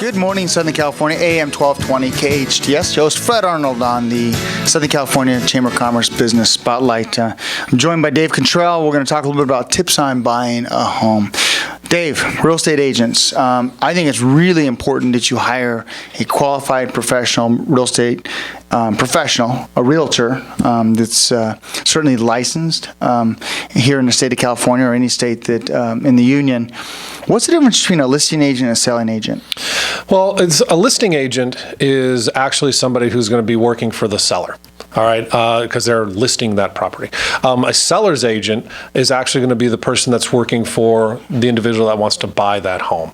Good morning, Southern California, AM 1220 KHTS. Host Fred Arnold on the Southern California Chamber of Commerce Business Spotlight. I'm joined by Dave Cantrell. We're going to talk a little bit about tips on buying a home. Dave, real estate agents. I think it's really important that you hire a qualified professional real estate professional, a realtor that's certainly licensed here in the state of California or any state that in the union. What's the difference between a listing agent and a selling agent? Well, a listing agent is actually somebody who's going to be working for the seller. All right, because they're listing that property. A seller's agent is actually going to be the person that's working for the individual that wants to buy that home.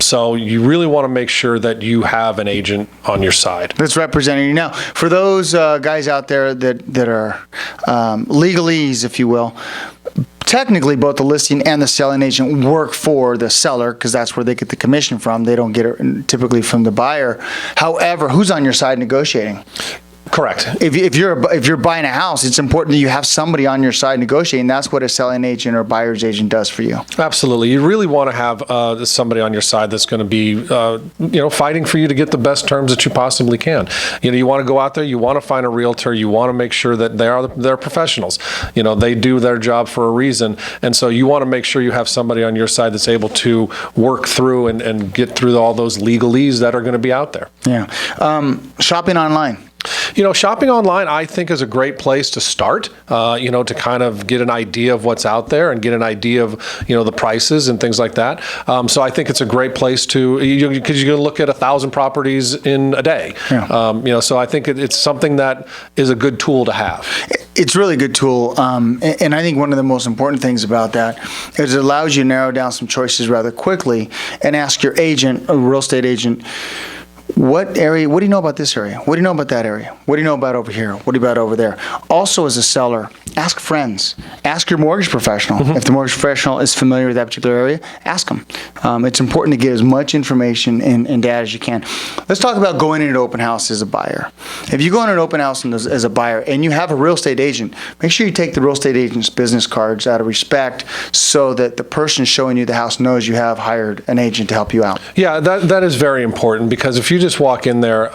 So you really want to make sure that you have an agent on your side that's representing you. Now, for those guys out there that are legalese, if you will, technically, both the listing and the selling agent work for the seller because that's where they get the commission from. They don't get it typically from the buyer. However, who's on your side negotiating? Correct. If you're buying a house, it's important that you have somebody on your side negotiating. That's what a selling agent or buyer's agent does for you. Absolutely. You really want to have somebody on your side that's going to be, fighting for you to get the best terms that you possibly can. You want to go out there. You want to find a realtor. You want to make sure that they're professionals. They do their job for a reason, and so you want to make sure you have somebody on your side that's able to work through and get through all those legalese that are going to be out there. Yeah. Shopping online. Shopping online, I think, is a great place to start, to kind of get an idea of what's out there and get an idea of, the prices and things like that. So I think it's a great place to, because you're going to look at 1,000 properties in a day. Yeah. So I think it's something that is a good tool to have. It's a really good tool. And I think one of the most important things about that is it allows you to narrow down some choices rather quickly and ask your agent, a real estate agent, what do you know about this area? What do you know about that area? What do you know about over here? What do you know about over there? Also, as a seller, ask friends. Ask your mortgage professional. Mm-hmm. If the mortgage professional is familiar with that particular area, ask them. It's important to get as much information and data as you can. Let's talk about going into an open house as a buyer. If you go into an open house as a buyer and you have a real estate agent, make sure you take the real estate agent's business cards out of respect so that the person showing you the house knows you have hired an agent to help you out. Yeah, that is very important, because if you just walk in there,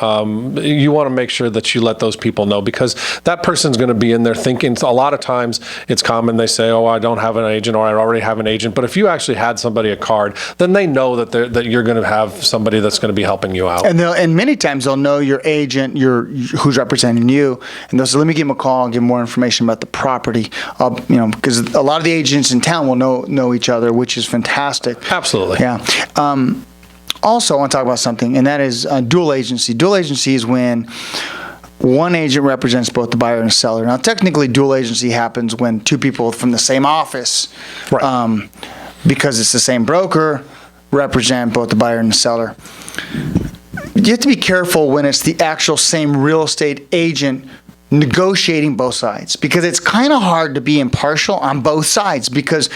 you want to make sure that you let those people know, because that person's going to be in there thinking. A lot of times it's common, they say, oh, I don't have an agent, or I already have an agent. But if you actually had somebody a card, then they know that you're going to have somebody that's going to be helping you out. And many times they'll know your agent, who's representing you, and they'll say, let me give them a call and give more information about the property. Because a lot of the agents in town will know each other, which is fantastic. Absolutely. Yeah. Also, I want to talk about something, and that is dual agency. Dual agency is when one agent represents both the buyer and the seller. Now, technically, dual agency happens when two people from the same office, right, because it's the same broker, represent both the buyer and the seller. You have to be careful when it's the actual same real estate agent negotiating both sides, because it's kind of hard to be impartial on both sides, because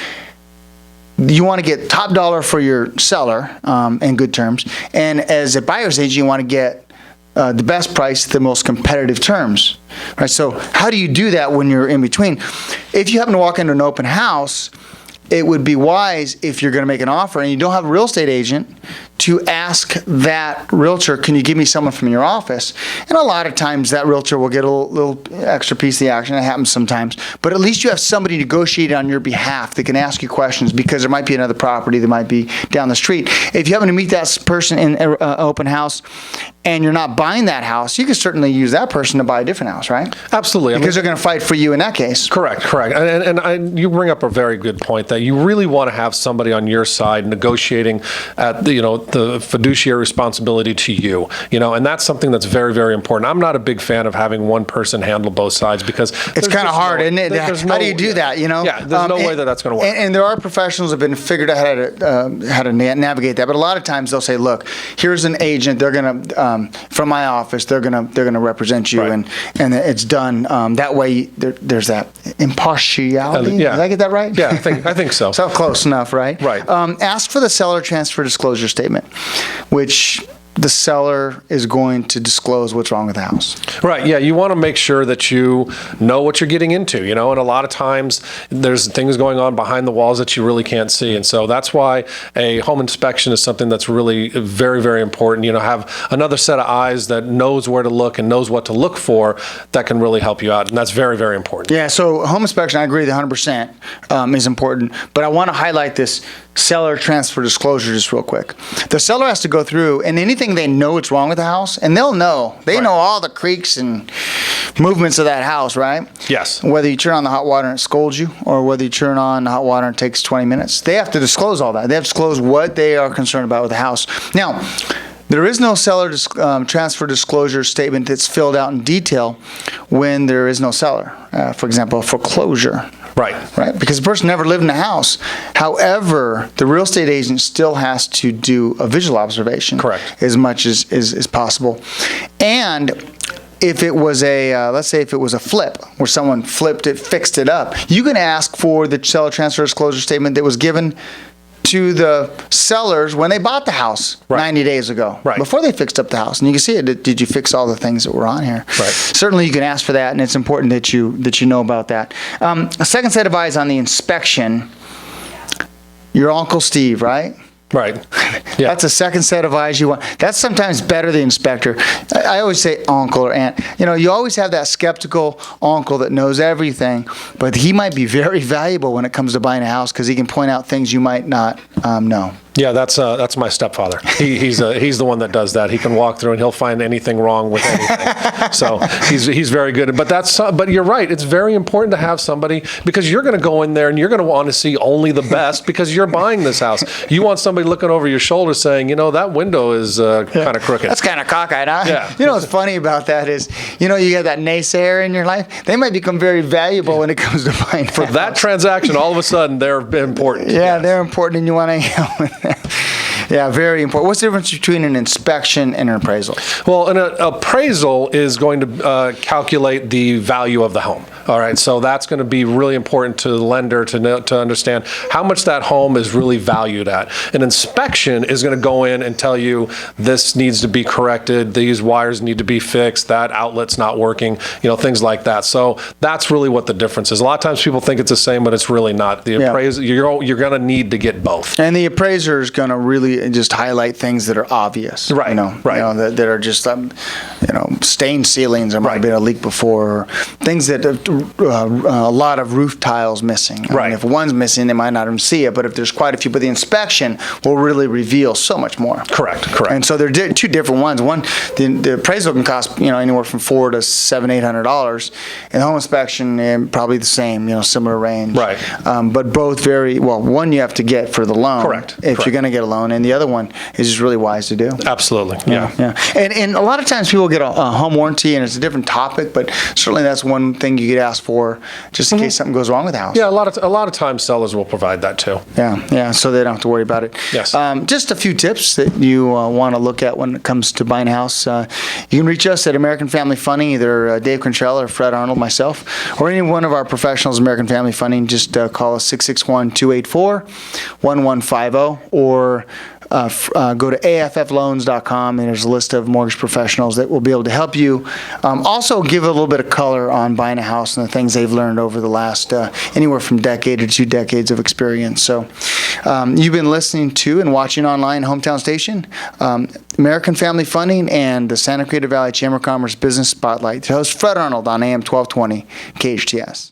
you want to get top dollar for your seller and good terms, and as a buyer's agent, you want to get the best price at the most competitive terms. Right? So how do you do that when you're in between? If you happen to walk into an open house, it would be wise, if you're going to make an offer and you don't have a real estate agent, to ask that realtor, can you give me someone from your office? And a lot of times that realtor will get a little extra piece of the action. It happens sometimes. But at least you have somebody negotiating on your behalf that can ask you questions, because there might be another property that might be down the street. If you happen to meet that person in an open house and you're not buying that house, you can certainly use that person to buy a different house, right? Absolutely. Because they're going to fight for you in that case. Correct. And you bring up a very good point, that you really want to have somebody on your side negotiating at the fiduciary responsibility to you, and that's something that's very, very important. I'm not a big fan of having one person handle both sides, because it's kind of hard, isn't it? How do you do that? Yeah, there's no way that's going to work. And there are professionals that have been figured out how to navigate that. But a lot of times they'll say, look, here's an agent. They're going to from my office. They're going to represent you, right, and it's done that way. There's that impartiality. Yeah. Did I get that right? Yeah, I think so. So close enough, right? Right. Ask for the seller transfer disclosure statement, which the seller is going to disclose what's wrong with the house. Right. Yeah. You want to make sure that you know what you're getting into, and a lot of times there's things going on behind the walls that you really can't see. And so that's why a home inspection is something that's really very, very important. Have another set of eyes that knows where to look and knows what to look for that can really help you out. And that's very, very important. Yeah. So home inspection, I agree with 100% is important, but I want to highlight this seller transfer disclosure just real quick. The seller has to go through and anything they know it's wrong with the house, and they'll know. They know all the creaks and movements of that house, right? Yes. Whether you turn on the hot water and it scolds you, or whether you turn on the hot water and it takes 20 minutes, they have to disclose all that. They have to disclose what they are concerned about with the house. Now, there is no seller transfer disclosure statement that's filled out in detail when there is no seller. For example, foreclosure. Right. Because the person never lived in the house. However, the real estate agent still has to do a visual observation. Correct. As much as possible. And if it was let's say if it was a flip where someone flipped it, fixed it up, you can ask for the seller transfer disclosure statement that was given to the sellers when they bought the house 90 days ago, before they fixed up the house. And you can see it. Did you fix all the things that were on here? Right. Certainly you can ask for that, and it's important that you know about that. A second set of eyes on the inspection, your Uncle Steve, right? Right. Yeah. That's a second set of eyes you want. That's sometimes better the inspector. I always say uncle or aunt. You always have that skeptical uncle that knows everything, but he might be very valuable when it comes to buying a house because he can point out things you might not know. Yeah, that's my stepfather. He's the one that does that. He can walk through and he'll find anything wrong with anything. So he's very good. But you're right. It's very important to have somebody, because you're going to go in there and you're going to want to see only the best because you're buying this house. You want somebody looking over your shoulder saying, that window is kind of crooked. That's kind of cockeyed, huh? Yeah. What's funny about that is, you got that naysayer in your life. They might become very valuable when it comes to buying for that transaction. All of a sudden, they're important. Yeah, they're important, and you want to hang out with them. Yeah, very important. What's the difference between an inspection and an appraisal? Well, an appraisal is going to calculate the value of the home. All right, so that's going to be really important to the lender to understand how much that home is really valued at. An inspection is going to go in and tell you this needs to be corrected, these wires need to be fixed, that outlet's not working, things like that. So that's really what the difference is. A lot of times people think it's the same, but it's really not. The appraisal, you're going to need to get both. And the appraiser is going to really just highlight things that are obvious. Right. That are just stained ceilings, there might have been a leak before, or things that a lot of roof tiles missing. I mean, if one's missing, they might not even see it, but if there's quite a few, but the inspection will really reveal so much more. Correct. And so there are two different ones. One, the appraisal can cost anywhere from $400 to $700-800, and home inspection probably the same, similar range. Right. But both very well. One you have to get for the loan. Correct. If you're going to get a loan, and the other one is just really wise to do. Absolutely. Yeah. And a lot of times people get a home warranty, and it's a different topic, but certainly that's one thing you could ask for just in case something goes wrong with the house. Yeah, a lot of times sellers will provide that too. Yeah, so they don't have to worry about it. Yes. Just a few tips that you want to look at when it comes to buying a house. You can reach us at American Family Funding, either Dave Cantrell or Fred Arnold, myself, or any one of our professionals, American Family Funding. Just call us 661-284-1150, or go to AFFloans.com, and there's a list of mortgage professionals that will be able to help you. Also give a little bit of color on buying a house and the things they've learned over the last anywhere from decade to 2 decades of experience. So you've been listening to and watching online Hometown Station, American Family Funding, and the Santa Clarita Valley Chamber of Commerce Business Spotlight. The host Fred Arnold on AM 1220 KHTS.